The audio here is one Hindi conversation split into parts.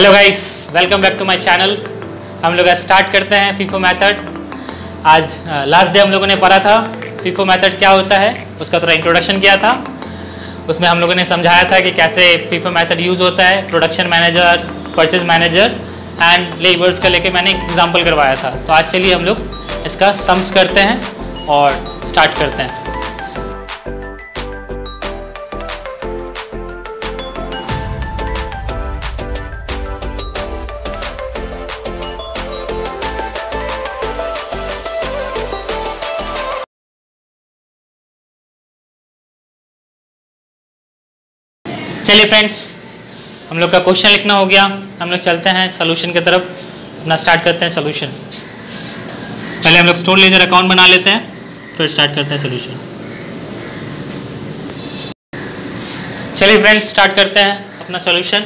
Hello guys, welcome back to my channel. हम लोग स्टार्ट करते हैं फीफो मेथड। आज लास्ट डे हम लोगों ने पढ़ा था फीफो मेथड क्या होता है, उसका थोड़ा इंट्रोडक्शन किया था। उसमें हम लोगों ने समझाया था कि कैसे फीफो मेथड यूज़ होता है, production manager, purchase manager and labours का लेके मैंने एग्जांपल करवाया था। तो आज चलिए हम लोग इसका सम्स करते हैं और स्टार्ट करते हैं। चलिए फ्रेंड्स, हम लोग का क्वेश्चन लिखना हो गया। हम लोग चलते हैं सोल्यूशन की तरफ, अपना स्टार्ट करते हैं सोल्यूशन। पहले हम लोग स्टोर लेजर अकाउंट बना लेते हैं, फिर स्टार्ट करते हैं सोल्यूशन। चलिए फ्रेंड्स, स्टार्ट करते हैं अपना सोल्यूशन।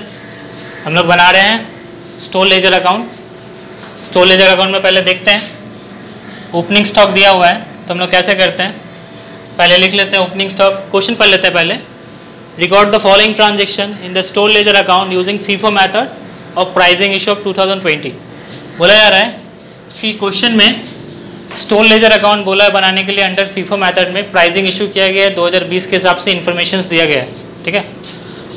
हम लोग बना रहे हैं store ledger account. Store ledger account में पहले देखते हैं ओपनिंग स्टॉक दिया हुआ है, तो हम लोग कैसे करते हैं। पहले लिख लेते हैं ओपनिंग स्टॉक, क्वेश्चन पढ़ लेते हैं पहले। Record the following transaction in the store ledger account using FIFO method of pricing issue of 2020। बोला जा रहा है कि क्वेश्चन में स्टोर लेजर अकाउंट बोला है बनाने के लिए अंडर FIFO मेथड में प्राइसिंग इशू किया गया है 2020 के हिसाब से इन्फॉर्मेशन दिया गया है। ठीक है,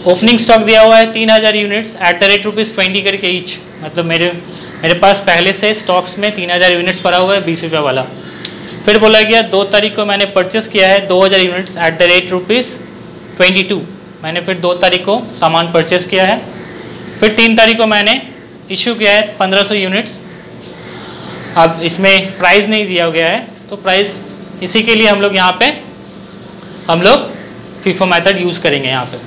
ओपनिंग स्टॉक दिया हुआ है 3000 यूनिट्स एट द रेट ₹20 करके ईच। मतलब मेरे पास पहले से स्टॉक्स में 3000 यूनिट्स पड़ा हुआ है 20 रुपये वाला। फिर बोला गया 2 तारीख को मैंने परचेस किया है 2000 यूनिट्स एट द रेट ₹22। मैंने फिर 2 तारीख को सामान परचेस किया है। फिर 3 तारीख को मैंने इशू किया है 1500 यूनिट्स। अब इसमें प्राइस नहीं दिया गया है, तो प्राइस इसी के लिए हम लोग यहाँ पे हम लोग फीफो मेथड यूज़ करेंगे यहाँ पे।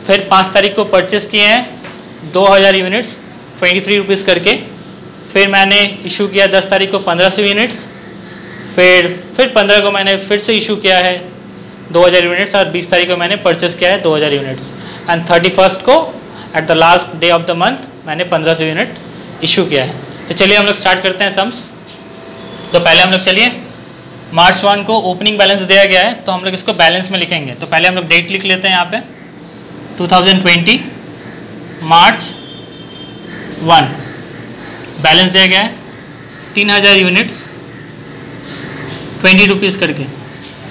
फिर 5 तारीख को परचेस किए हैं 2000 यूनिट्स 23 रुपीज़ करके। फिर मैंने इशू किया 10 तारीख को 1500 यूनिट्स। फिर 15 को मैंने फिर से इशू किया है 2000 यूनिट्स और 20 तारीख को मैंने परचेस किया है 2000 यूनिट्स एंड 31 को at the last day of the month मैंने 1500 यूनिट इशू किया है। तो चलिए हम लोग स्टार्ट करते हैं सम्स। तो पहले हम लोग चलिए मार्च 1 को ओपनिंग बैलेंस दिया गया है, तो हम लोग इसको बैलेंस में लिखेंगे। तो पहले हम लोग डेट लिख लेते हैं यहाँ पे 2020 मार्च 1। बैलेंस दिया गया है 3000 यूनिट्स 20 रुपीज़ करके।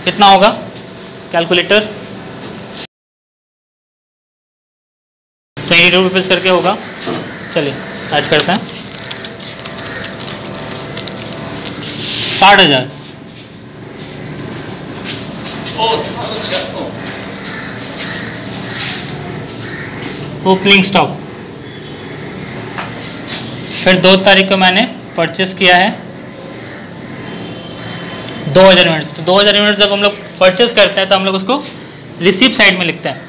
कितना होगा कैलकुलेटर? 22 रुपीज़ करके होगा। चलिए आज करते हैं 60,000। Opening stock. फिर 2 तारीख को मैंने परचेस किया है 2000 यूनिट्स। तो 2000 यूनिट्स जब हम लोग परचेस करते हैं तो हम लोग उसको रिसीप्ट साइड में लिखते हैं।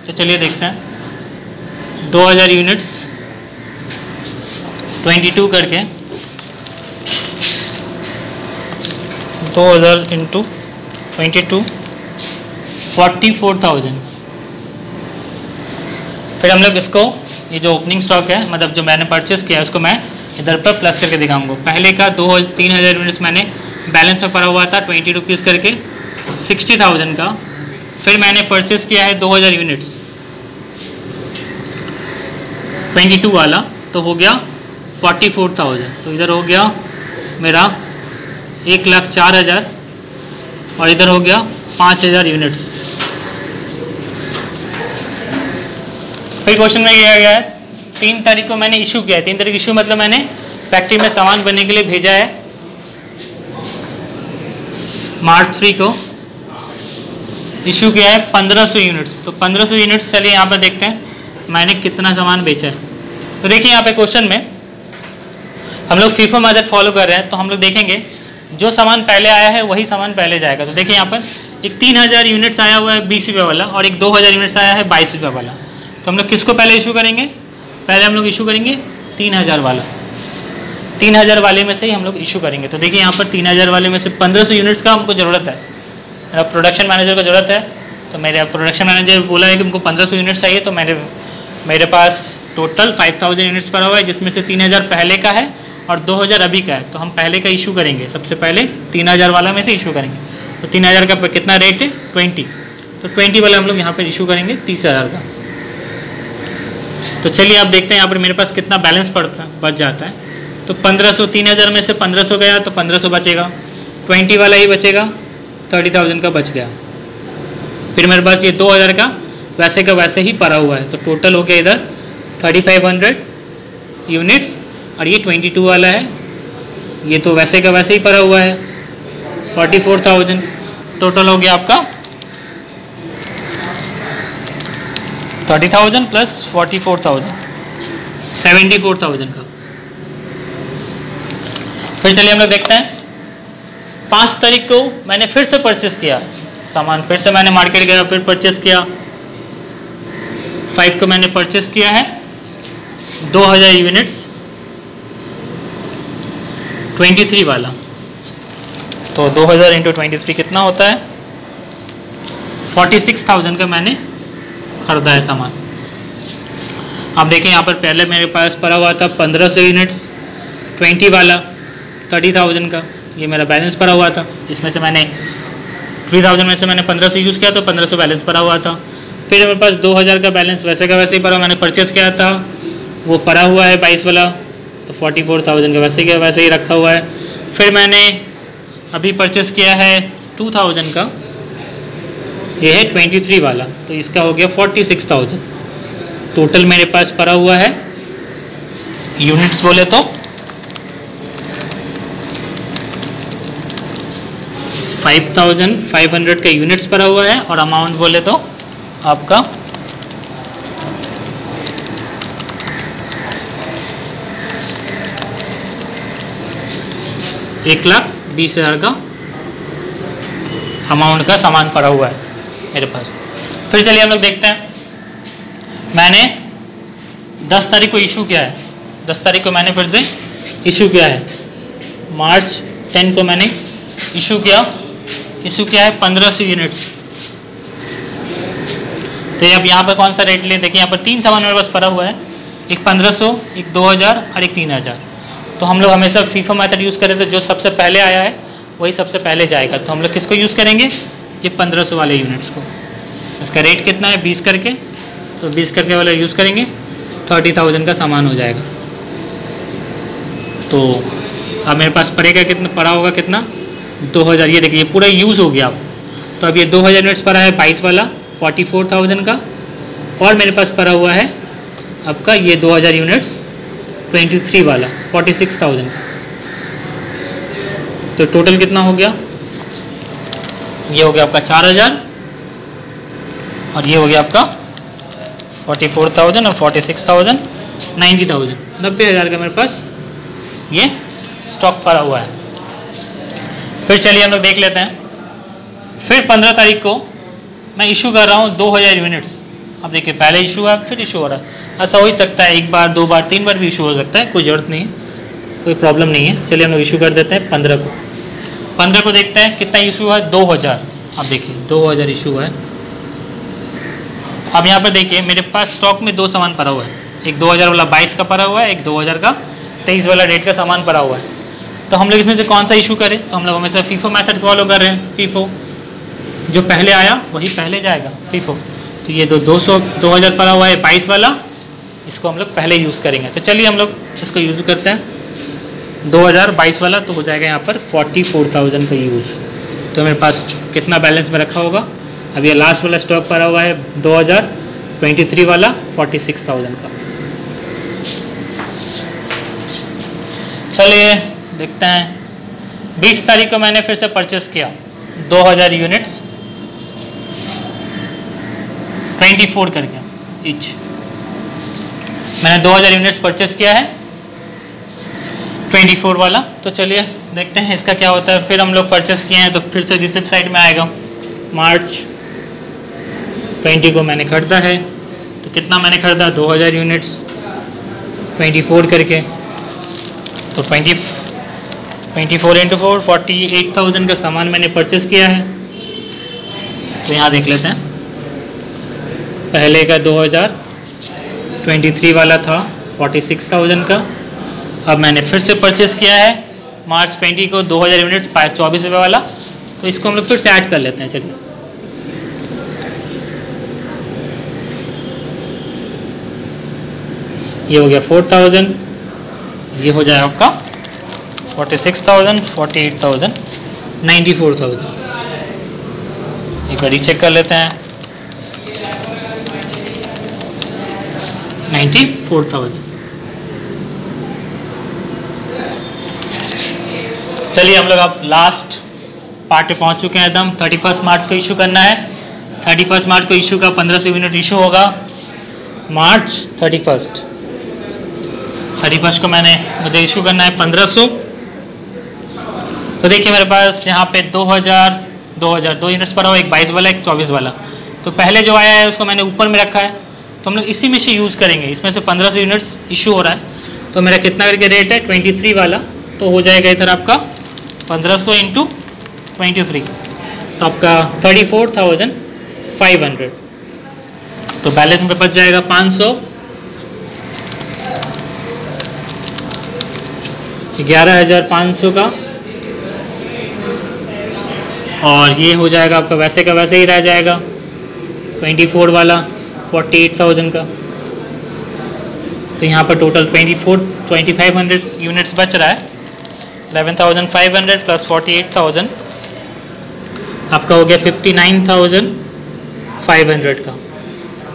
तो चलिए देखते हैं 2000 यूनिट्स 22 करके 2000 इंटू 22 44,000। फिर हम लोग इसको ये जो ओपनिंग स्टॉक है, मतलब जो मैंने परचेस किया है, उसको मैं इधर पर प्लस करके दिखाऊंगा। पहले का 3000 यूनिट्स मैंने बैलेंस में पड़ा हुआ था 20 रुपीज़ करके 60,000 का। फिर मैंने परचेस किया है 2000 यूनिट्स 22 वाला, तो हो गया 44,000। तो इधर हो गया मेरा 1,04,000 और इधर हो गया 5000 यूनिट्स। फिर क्वेश्चन में किया गया है 3 तारीख को मैंने इशू किया है। 3 तारीख इशू मतलब मैंने फैक्ट्री में सामान बनने के लिए भेजा है। मार्च 3 को इशू किया है 1500 यूनिट्स। तो 1500 यूनिट्स, चलिए यहाँ पर देखते हैं मैंने कितना सामान बेचा है। तो देखिए यहाँ पे क्वेश्चन में हम लोग फीफो मेथड फॉलो कर रहे हैं, तो हम लोग देखेंगे जो सामान पहले आया है वही सामान पहले जाएगा। तो देखिए यहाँ पर एक 3000 यूनिट्स आया हुआ है 20 रुपये वाला और एक 2000 यूनिट्स आया है 22 रुपये वाला। तो हम लोग किसको पहले इशू करेंगे? पहले हम लोग इशू करेंगे 3000 वाला। 3000 वाले में से ही हम लोग इशू करेंगे। तो देखिए यहाँ पर 3000 वाले में से 1500 यूनिट्स का हमको ज़रूरत है। प्रोडक्शन मैनेजर को ज़रूरत है, तो मेरे प्रोडक्शन मैनेजर बोला है कि हमको 1500 यूनिट्स चाहिए। तो मेरे पास टोटल 5000 यूनिट्स पड़ा हुआ है, जिसमें से 3000 पहले का है और 2000 अभी का है। तो हम पहले का इशू करेंगे, सबसे पहले 3000 वाला में से इशू करेंगे। तो 3000 का कितना रेट है? 20। तो 20 वाला हम लोग यहाँ पर इशू करेंगे 30,000 का। तो चलिए आप देखते हैं यहाँ पर मेरे पास कितना बैलेंस बच जाता है। तो 1500, 3000 में से 1500 गया तो 1500 बचेगा, 20 वाला ही बचेगा, 30,000 का बच गया। फिर मेरे पास ये 2000 का वैसे ही पड़ा हुआ है, तो टोटल हो गया इधर 3500 यूनिट्स, और ये 22 वाला है, ये तो वैसे का वैसे ही पड़ा हुआ है 44,000। टोटल हो गया आपका 30,000 प्लस 44,000, 74,000 का। फिर चलिए हम लोग देखते हैं 5 तारीख को मैंने फिर से परचेस किया सामान, फिर से मैंने मार्केट गया, फिर परचेस किया। 5 को मैंने परचेस किया है 2000 यूनिट्स, 23 वाला। तो 2000 इंटू 23 कितना होता है, 46,000 का मैंने खरीदा है सामान। आप देखें यहाँ पर पहले मेरे पास पड़ा हुआ था 1500 यूनिट्स 20 वाला 30,000 का, ये मेरा बैलेंस पड़ा हुआ था। इसमें से मैंने 3000 में से मैंने 1500 यूज़ किया तो 1500 बैलेंस पड़ा हुआ था। फिर मेरे पास 2000 का बैलेंस वैसे का वैसे ही पड़ा, मैंने परचेस किया था, वो पड़ा हुआ है 22 वाला, तो 44,000 का वैसे ही रखा हुआ है। फिर मैंने अभी परचेस किया है 2000 का, ये है 23 वाला, तो इसका हो गया 46,000। टोटल मेरे पास पड़ा हुआ है यूनिट्स बोले तो 5500 का यूनिट्स पड़ा हुआ है, और अमाउंट बोले तो आपका 1,20,000 का अमाउंट का सामान पड़ा हुआ है मेरे पास। फिर चलिए हम लोग देखते हैं, मैंने 10 तारीख को इशू किया है, 10 तारीख को मैंने फिर से इशू किया है, मार्च 10 को मैंने इशू किया है 1500 यूनिट्स। तो अब यहाँ पर कौन सा रेट ले, देखिए यहाँ पर 3 सामान मेरे पास पड़ा हुआ है, एक 1500, एक 2000 और एक 3000। तो हम लोग हमेशा फीफो मेथड यूज़ करें तो जो सबसे पहले आया है वही सबसे पहले जाएगा। तो हम लोग किसको यूज़ करेंगे, ये 1500 वाले यूनिट्स को। इसका रेट कितना है 20 करके, तो 20 करके वाला यूज़ करेंगे, 30,000 का सामान हो जाएगा। तो अब मेरे पास पड़ेगा कितना, पड़ा होगा कितना 2000, ये देखिए पूरा यूज़ हो गया अब। तो अब ये 2000 यूनिट्स पड़ा है 22 वाला 44,000 का, और मेरे पास पड़ा हुआ है आपका ये 2000 यूनिट्स 23 वाला 46,000 का। तो टोटल कितना हो गया, ये हो गया आपका 4000, और ये हो गया आपका 44,000 और 46,000 90,000, 90,000 का मेरे पास ये स्टॉक पड़ा हुआ है। फिर चलिए हम लोग देख लेते हैं, फिर 15 तारीख को मैं इशू कर रहा हूँ 2000 यूनिट्स। अब देखिए पहले इशू है फिर इशू हो रहा है, ऐसा हो ही सकता है, 1 बार 2 बार 3 बार भी इशू हो सकता है, कोई ज़रूरत नहीं है, कोई प्रॉब्लम नहीं है। चलिए हम लोग इशू कर देते हैं 15 को। 15 को देखते हैं कितना इशू है, 2000। अब देखिए 2000 इशू है। अब यहाँ पर देखिए मेरे पास स्टॉक में 2 सामान पड़ा हुआ है, एक 2000 वाला 22 का पड़ा हुआ है, एक 2000 का 23 वाला डेट का सामान पड़ा हुआ है। तो हम लोग इसमें से कौन सा इशू करें, तो हम लोग हमेशा फीफो मेथड फॉलो कर रहे हैं। फीफो जो पहले आया वही पहले जाएगा फीफो। तो ये 2000 पड़ा हुआ है 22 वाला, इसको हम लोग पहले यूज़ करेंगे। तो चलिए हम लोग इसको यूज़ करते हैं 2022 वाला, तो हो जाएगा यहाँ पर 44,000 का यूज़। तो मेरे पास कितना बैलेंस में रखा होगा, अब ये लास्ट वाला स्टॉक पड़ा हुआ है 2023 वाला 46,000 का। चलिए देखते हैं 20 तारीख को मैंने फिर से परचेस किया 2000 यूनिट्स 24 करके ईच। मैंने 2000 यूनिट्स परचेस किया है 24 वाला। तो चलिए देखते हैं इसका क्या होता है। फिर हम लोग परचेस किए हैं तो फिर से रिसिप्ट साइड में आएगा, मार्च 20 को मैंने खरीदा है। तो कितना मैंने खरीदा 2000 यूनिट्स 24 करके, तो 24 इंटू 4 48,000 का सामान मैंने परचेस किया है। तो यहाँ देख लेते हैं, पहले का 2023 वाला था 46,000 का, अब मैंने फिर से परचेस किया है मार्च 20 को 2000 यूनिट्स 24 रुपये वाला। तो इसको हम लोग फिर से ऐड कर लेते हैं। चलिए ये हो गया 4000, ये हो जाए आपका 46,000, 48,000, 94,000। एक बार रीचेक कर लेते हैं। 94,000। चलिए हम लोग अब लास्ट पार्ट पे पहुंच चुके हैं एकदम। 31 मार्च को इशू करना है। 31 मार्च को इशू का 1500 यूनिट इशू होगा। मार्च 31 को मुझे इशू करना है 1500। तो देखिए मेरे पास यहाँ पे 2000 दो यूनिट्स पड़ा हुआ, एक 22 वाला, एक 24 वाला। तो पहले जो आया है उसको मैंने ऊपर में रखा है, तो हम लोग इसी में से यूज़ करेंगे। इसमें से 1500 यूनिट्स इशू हो रहा है, तो मेरा कितना करके रेट है 23 वाला, तो हो जाएगा इधर आपका 1500 इंटू 23, तो आपका 34,500। तो बैलेंस में बच जाएगा 500, 11,500 का, और ये हो जाएगा आपका वैसे का वैसे ही रह जाएगा 24 वाला 48,000 का। तो यहाँ पर टोटल 2500 यूनिट्स बच रहा है। 11,500 प्लस 48,000 आपका हो गया 59,500 का।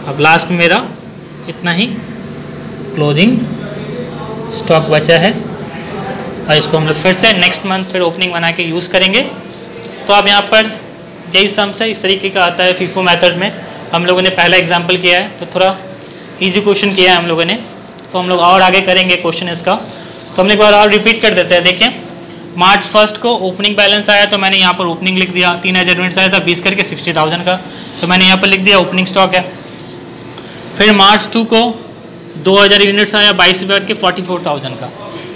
अब लास्ट में मेरा इतना ही क्लोजिंग स्टॉक बचा है, और इसको हम लोग फिर से नेक्स्ट मंथ फिर ओपनिंग बना के यूज़ करेंगे। तो अब यहाँ पर यही सम्स है, इस तरीके का आता है फीफो मेथड में। हम लोगों ने पहला एग्जांपल किया है, तो थोड़ा इजी क्वेश्चन किया है हम लोगों ने, तो हम लोग और आगे करेंगे क्वेश्चन इसका। तो हम एक बार और रिपीट कर देते हैं। देखिए मार्च 1 को ओपनिंग बैलेंस आया, तो मैंने यहाँ पर ओपनिंग लिख दिया। 3000 यूनिट्स आया था 20 करके 60,000 का, तो मैंने यहाँ पर लिख दिया ओपनिंग स्टॉक है। फिर मार्च 2 को 2000 यूनिट्स आया 22 करके 44,000 का,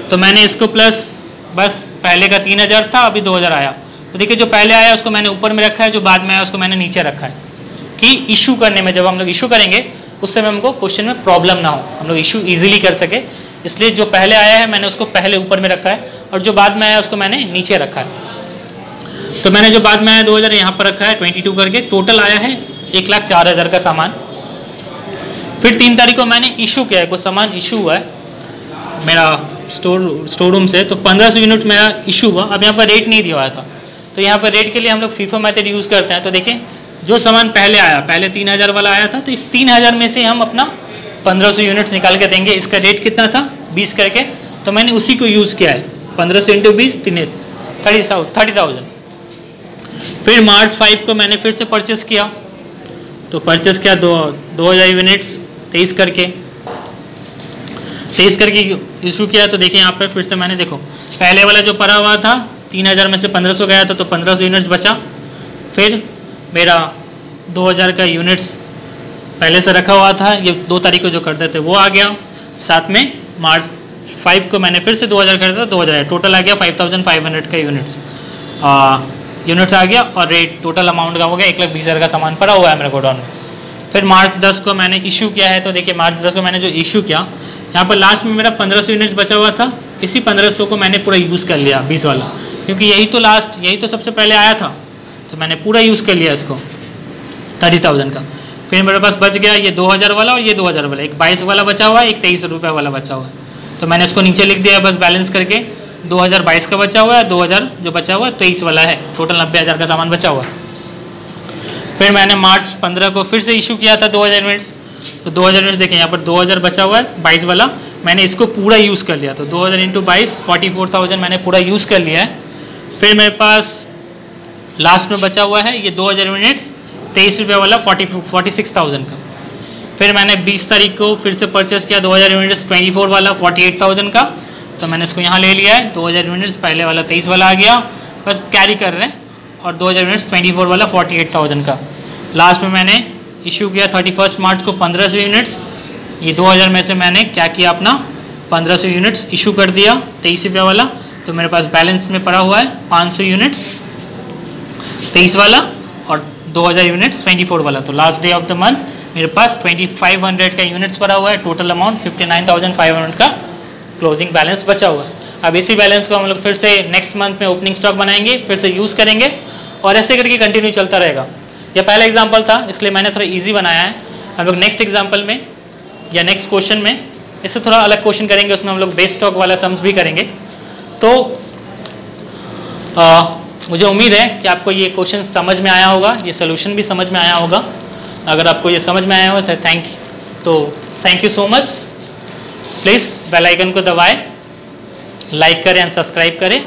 तो मैंने इसको प्लस बस पहले का 3000 था, अभी 2000 आया। तो देखिए जो पहले आया उसको मैंने ऊपर में रखा है, जो बाद में आया उसको मैंने नीचे रखा है, कि इशू करने में जब हम लोग इशू करेंगे उस समय हमको क्वेश्चन में प्रॉब्लम ना हो, हम लोग इशू इजीली कर सके। इसलिए जो पहले आया है मैंने उसको पहले ऊपर में रखा है, और जो बाद में आया उसको मैंने नीचे रखा है। तो मैंने जो बाद में आया 2000 यहाँ पर रखा है 22 करके। टोटल आया है 1,04,000 का सामान। फिर 3 तारीख को मैंने इशू किया है, कुछ सामान इशू हुआ है मेरा स्टोर रूम से, तो 1500 यूनिट मेरा इशू हुआ। अब यहाँ पर रेट नहीं दिया हुआ था, तो यहाँ पर रेट के लिए हम लोग फीफो मेथड यूज़ करते हैं। तो देखिए जो सामान पहले आया, पहले 3000 वाला आया था, तो इस 3000 में से हम अपना 1500 यूनिट्स निकाल के देंगे। इसका रेट कितना था 20 करके, तो मैंने उसी को यूज़ किया है। 1500 इंटू 20 30,000। फिर मार्च 5 को मैंने फिर से परचेस किया, तो परचेस किया 2000 यूनिट्स 23 करके इशू किया। तो देखिए यहाँ पर फिर से मैंने देखो पहले वाला जो पड़ा हुआ था 3000 में से 1500 गया था, तो 1500 यूनिट्स बचा। फिर मेरा 2000 का यूनिट्स पहले से रखा हुआ था, ये 2 तारीख को जो करते थे वो आ गया। साथ में मार्च 5 को मैंने फिर से 2000 कर दिया, 2000 टोटल आ गया 5,500 का यूनिट्स आ गया, और रेट टोटल अमाउंट का हो गया 1,20,000 का सामान पड़ा हुआ है मेरे गोडाउन में। फिर मार्च 10 को मैंने इशू किया है, तो देखिए मार्च 10 को मैंने जो इशू किया, यहाँ पर लास्ट में मेरा 1500 यूनिट्स बचा हुआ था। इसी 1500 को मैंने पूरा यूज़ कर लिया 20 वाला, क्योंकि यही तो सबसे पहले आया था, तो मैंने पूरा यूज़ कर लिया इसको 30,000 का। फिर मेरे पास बच गया ये 2000 वाला और ये 2000 वाला, एक 22 वाला बचा हुआ है, एक 23 रुपये वाला बचा हुआ है, तो मैंने इसको नीचे लिख दिया बस बैलेंस करके। 2022 का बचा हुआ है, 2000 जो बचा हुआ है 23 वाला है, टोटल 90,000 का सामान बचा हुआ है। फिर मैंने मार्च 15 को फिर से इशू किया था 2000 यूनिट्स, तो 2000 यूनिट्स देखें यहाँ पर 2000 बचा हुआ है 22 वाला, मैंने इसको पूरा यूज़ कर लिया, तो 2000 इंटू 22 44,000 मैंने पूरा यूज़ कर लिया है। फिर मेरे पास लास्ट में बचा हुआ है ये 2000 यूनिट्स 23 रुपये वाला 46,000 का। फिर मैंने 20 तारीख को फिर से परचेस किया 2000 यूनिट्स 24 वाला 48,000 का, तो मैंने इसको यहाँ ले लिया है। 2000 यूनिट्स पहले वाला 23 वाला आ गया, बस कैरी कर रहे हैं, और 2000 यूनिट्स 24 वाला 48,000 का। लास्ट में मैंने इशू किया 31 मार्च को 1500 यूनिट्स, ये 2000 में से मैंने क्या किया अपना 1500 यूनिट्स इशू कर दिया 23 रुपये वाला, तो मेरे पास बैलेंस में पड़ा हुआ है 500 यूनिट्स 23 वाला और 2000 यूनिट्स 24 वाला। तो last day of the month मेरे पास 2500 का यूनिट्स पड़ा हुआ है, टोटल अमाउंट 59,500 का क्लोजिंग बैलेंस बचा हुआ है। अब इसी बैलेंस को हम लोग फिर से नेक्स्ट मंथ में ओपनिंग स्टॉक बनाएंगे, फिर से यूज़ करेंगे, और ऐसे करके कंटिन्यू चलता रहेगा। यह पहला एग्जाम्पल था, इसलिए मैंने थोड़ा ईजी बनाया है। हम लोग नेक्स्ट एग्जाम्पल में या नेक्स्ट क्वेश्चन में इससे थोड़ा अलग क्वेश्चन करेंगे, उसमें हम लोग बेस स्टॉक वाला सम्स भी करेंगे। तो मुझे उम्मीद है कि आपको ये क्वेश्चन समझ में आया होगा, ये सोल्यूशन भी समझ में आया होगा। अगर आपको ये समझ में आया हो तो thank you so much. Please bell icon को दबाएं, लाइक करें एंड सब्सक्राइब करें।